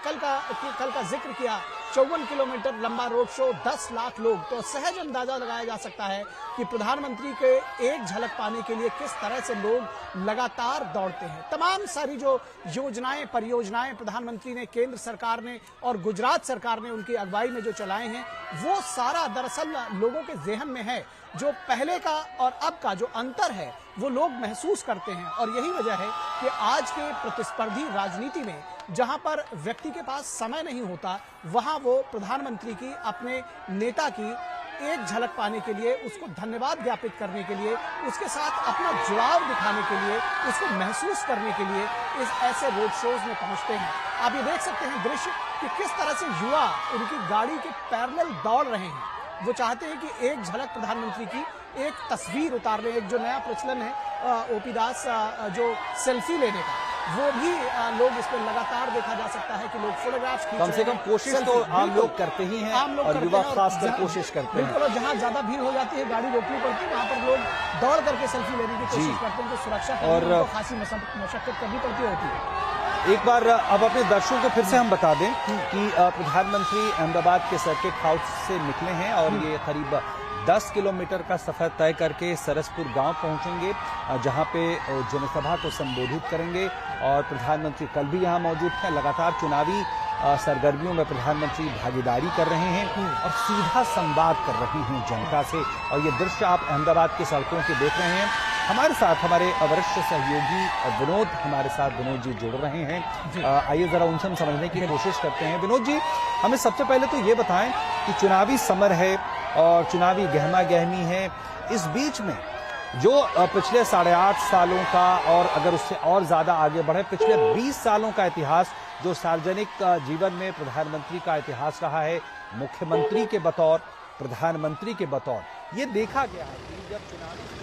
कल का जिक्र किया, 54 किलोमीटर लंबा रोड शो, 10 लाख लोग, तो सहज अंदाजा लगाया जा सकता है कि प्रधानमंत्री के एक झलक पाने के लिए किस तरह से लोग लगातार दौड़ते हैं। तमाम सारी जो योजनाएं, परियोजनाएं प्रधानमंत्री ने, केंद्र सरकार ने और गुजरात सरकार ने उनकी अगुवाई में जो चलाए हैं, वो सारा दरअसल लोगों के जेहन में है। जो पहले का और अब का जो अंतर है वो लोग महसूस करते हैं, और यही वजह है कि आज के प्रतिस्पर्धी राजनीति में जहां पर व्यक्ति के पास समय नहीं होता, वहां वो प्रधानमंत्री की, अपने नेता की एक झलक पाने के लिए, उसको धन्यवाद ज्ञापित करने के लिए, उसके साथ अपना जुड़ाव दिखाने के लिए, उसको महसूस करने के लिए इस ऐसे रोड शोज में पहुंचते हैं। आप ये देख सकते हैं दृश्य कि किस तरह से युवा उनकी गाड़ी के पैरेलल दौड़ रहे हैं। वो चाहते हैं कि एक झलक प्रधानमंत्री की, एक तस्वीर उतार लें। एक जो नया प्रचलन है ओपी दास, जो सेल्फी लेने का, वो भी लोग इसमें लगातार देखा जा सकता है कि लोग फोटोग्राफ्स खींच रहे हैं। कम से कम कोशिश तो आम लोग करते ही हैं, और युवा खासकर कोशिश करते हैं। बिल्कुल, जहाँ ज्यादा भीड़ हो जाती है, गाड़ी रोकनी पड़ती है, वहाँ पर लोग दौड़ करके सेल्फी लेने की कोशिश करते हैं। तो सुरक्षा और खासी मशक्कत करनी पड़ती होती है। एक बार अब अपने दर्शकों को फिर से हम बता दें कि प्रधानमंत्री अहमदाबाद के सर्किट हाउस से निकले हैं और ये करीब 10 किलोमीटर का सफर तय करके सरसपुर गांव पहुंचेंगे, जहां पे जनसभा को संबोधित करेंगे। और प्रधानमंत्री कल भी यहां मौजूद हैं। लगातार चुनावी सरगर्मियों में प्रधानमंत्री भागीदारी कर रहे हैं और सीधा संवाद कर रहे हैं जनता से। और ये दृश्य आप अहमदाबाद की सड़कों के देख रहे हैं। हमारे साथ हमारे वरिष्ठ सहयोगी विनोद जी जुड़ रहे हैं। आइए जरा उनसे हम समझने की कोशिश करते हैं। विनोद जी, हमें सबसे पहले तो ये बताएं कि चुनावी समर है और चुनावी गहमा गहमी है, इस बीच में जो पिछले 8.5 सालों का, और अगर उससे और ज्यादा आगे बढ़े पिछले 20 सालों का इतिहास, जो सार्वजनिक जीवन में प्रधानमंत्री का इतिहास रहा है, मुख्यमंत्री के बतौर, प्रधानमंत्री के बतौर, ये देखा गया है कि जब चुनावी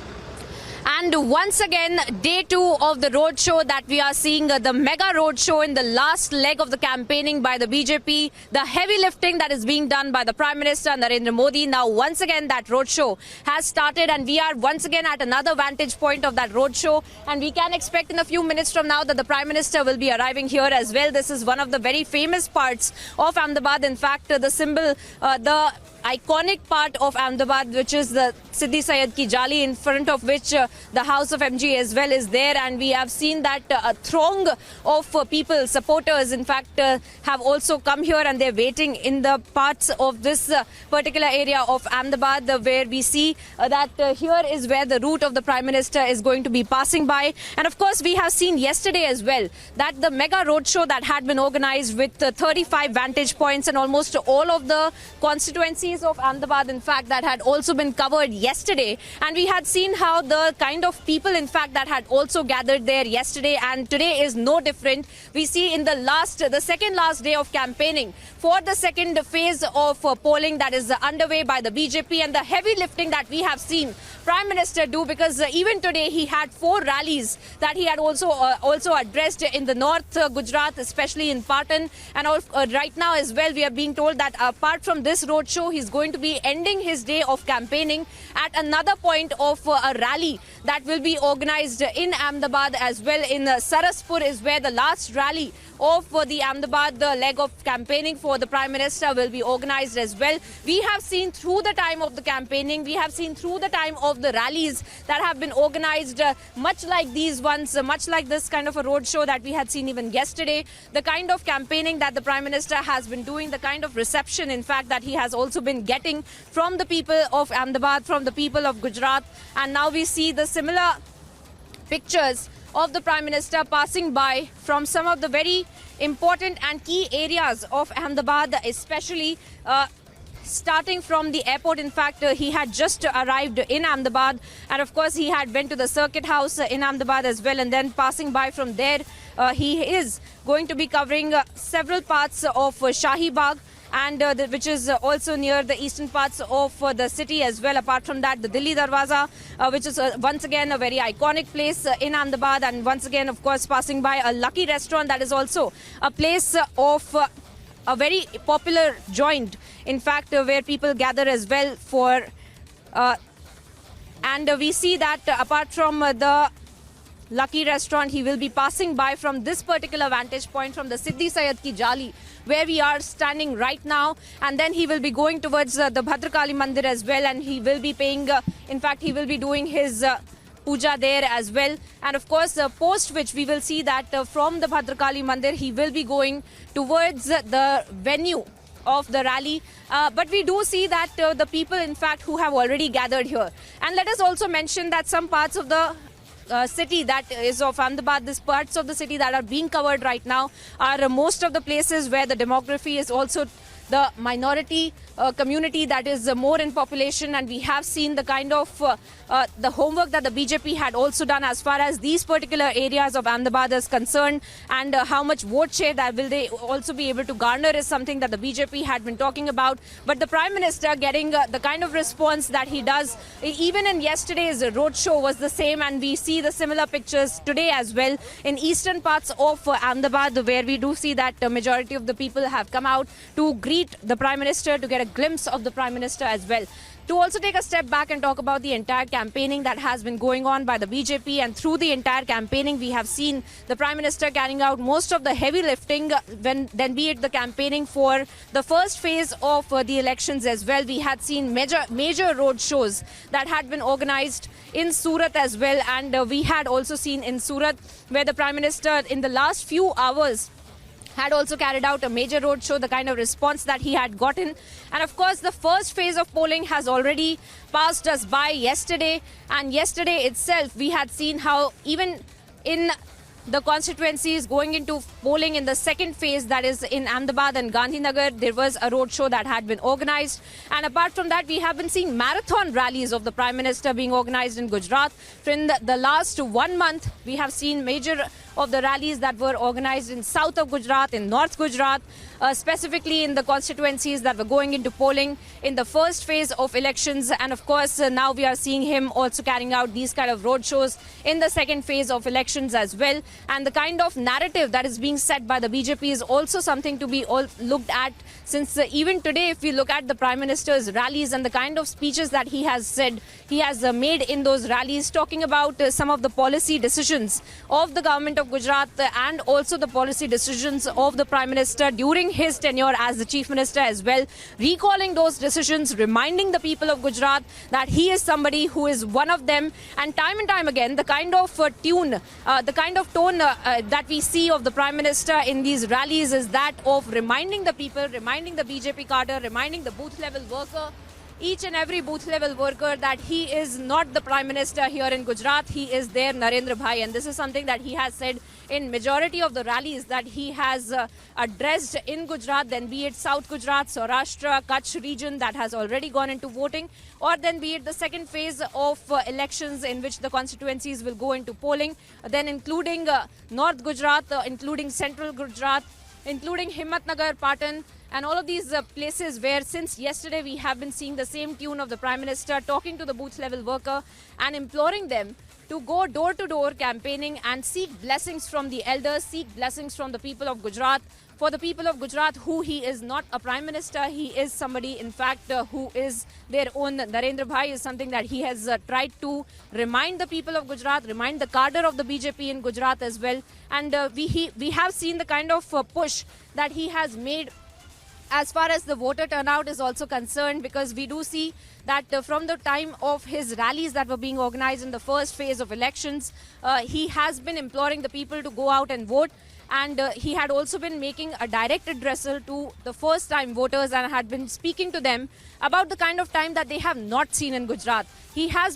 And once again, day 2 of the road show that we are seeing, the mega road show in the last leg of the campaigning by the BJP, the heavy lifting that is being done by the Prime Minister Narendra Modi. Now, once again, that road show has started, and we are once again at another vantage point of that road show. And we can expect in a few minutes from now that the Prime Minister will be arriving here as well. This is one of the very famous parts of Ahmedabad. In fact, the symbol, the iconic part of Ahmedabad, which is the Siddhi Sayyed ki Jali, in front of which the house of MG as well is there. And we have seen that a throng of people, supporters, in fact, have also come here, and they're waiting in the parts of this particular area of Ahmedabad, where we see that here is where the route of the Prime Minister is going to be passing by. And of course, we have seen yesterday as well that the mega road show that had been organized with 35 vantage points and almost all of the constituencies of Ahmedabad, in fact, that had also been covered yesterday. And we had seen how the kind of people, in fact, that had also gathered there yesterday, and today is no different. We see in the second last day of campaigning for the second phase of polling that is underway by the BJP, and the heavy lifting that we have seen Prime Minister do, because even today he had 4 rallies that he had also addressed in the north Gujarat, especially in Patan. And right now as well, we are being told that apart from this road show, he's going to be ending his day of campaigning at another point of a rally that will be organized in Ahmedabad as well. In Saraspur is where the last rally of the Ahmedabad leg of campaigning for the Prime Minister will be organized as well. We have seen through the time of the campaigning, we have seen through the time of the rallies that have been organized, much like these ones, much like this kind of a road show that we had seen even yesterday, the kind of campaigning that the Prime Minister has been doing, the kind of reception, in fact, that he has also been getting from the people of Ahmedabad, from the people of Gujarat. And now we see the similar pictures of the Prime Minister passing by from some of the very important and key areas of Ahmedabad, especially starting from the airport. In fact, he had just arrived in Ahmedabad, and of course he had went to the circuit house in Ahmedabad as well, and then passing by from there, he is going to be covering several parts of Shahi Bagh, and which is also near the eastern parts of the city as well. Apart from that, the Delhi Darwaza, which is once again a very iconic place in Ahmedabad, and once again, of course, passing by a Lucky restaurant that is also a place of a very popular joint, in fact, where people gather as well for and we see that apart from the Lucky restaurant. He will be passing by from this particular vantage point from the Siddhi Sayed Ki Jali, where we are standing right now, and then he will be going towards the Bhadrakali Mandir as well, and he will be paying, in fact he will be doing his puja there as well. And of course post which we will see that from the Bhadrakali Mandir he will be going towards the venue of the rally, but we do see that the people in fact who have already gathered here. And let us also mention that some parts of the city that is of Ahmedabad, these parts of the city that are being covered right now are most of the places where the demography is also the minority community that is more in population, and we have seen the kind of the homework that the BJP had also done as far as these particular areas of Ahmedabad is concerned, and how much vote share that will they also be able to garner is something that the BJP had been talking about. But the Prime Minister getting the kind of response that he does, even in yesterday's roadshow was the same, and we see the similar pictures today as well in eastern parts of Ahmedabad, where we do see that the majority of the people have come out to greet the Prime Minister, to get a glimpse of the Prime Minister as well. To also take a step back and talk about the entire campaigning that has been going on by the BJP, and through the entire campaigning we have seen the Prime Minister carrying out most of the heavy lifting, then be it the campaigning for the first phase of the elections as well. We had seen major road shows that had been organized in Surat as well, and we had also seen in Surat where the Prime Minister in the last few hours had also carried out a major road show, the kind of response that he had gotten. And of course the first phase of polling has already passed us by yesterday, and yesterday itself we had seen how even in the constituencies going into polling in the second phase, that is in Ahmedabad and Gandhinagar, there was a road show that had been organized. And apart from that, we have been seeing marathon rallies of the Prime Minister being organized in Gujarat. In the last 1 month, we have seen major of the rallies that were organized in south of Gujarat, in north Gujarat, specifically in the constituencies that were going into polling in the first phase of elections. And of course, now we are seeing him also carrying out these kind of road shows in the second phase of elections as well. And the kind of narrative that is being set by the BJP is also something to be looked at, since even today, if we look at the Prime Minister's rallies and the kind of speeches that he has said, he has made in those rallies, talking about some of the policy decisions of the government of Gujarat and also the policy decisions of the Prime Minister during his tenure as the Chief Minister as well, recalling those decisions, reminding the people of Gujarat that he is somebody who is one of them. And time again, the kind of tone that we see of the Prime Minister in these rallies is that of reminding the people, reminding the BJP cadre, reminding the booth level worker, each and every booth level worker, that he is not the Prime Minister here in Gujarat, he is their Narendra Bhai. And this is something that he has said in majority of the rallies that he has addressed in Gujarat, then be it South Gujarat, Saurashtra, Kutch region that has already gone into voting, or then be it the second phase of elections in which the constituencies will go into polling, then including North Gujarat, including Central Gujarat, including Himmatnagar, Patan, and all of these places where since yesterday we have been seeing the same tune of the Prime Minister talking to the booth level worker and imploring them to go door to door campaigning and seek blessings from the elders, seek blessings from the people of Gujarat. For the people of Gujarat, who he is not a Prime Minister, he is somebody in fact who is their own Narendra Bhai, is something that he has tried to remind the people of Gujarat, remind the cadre of the BJP in Gujarat as well. And we have seen the kind of push that he has made as far as the voter turnout is also concerned, because we do see that from the time of his rallies that were being organized in the first phase of elections, he has been imploring the people to go out and vote. And he had also been making a direct addressal to the first-time voters and had been speaking to them about the kind of time that they have not seen in Gujarat. He has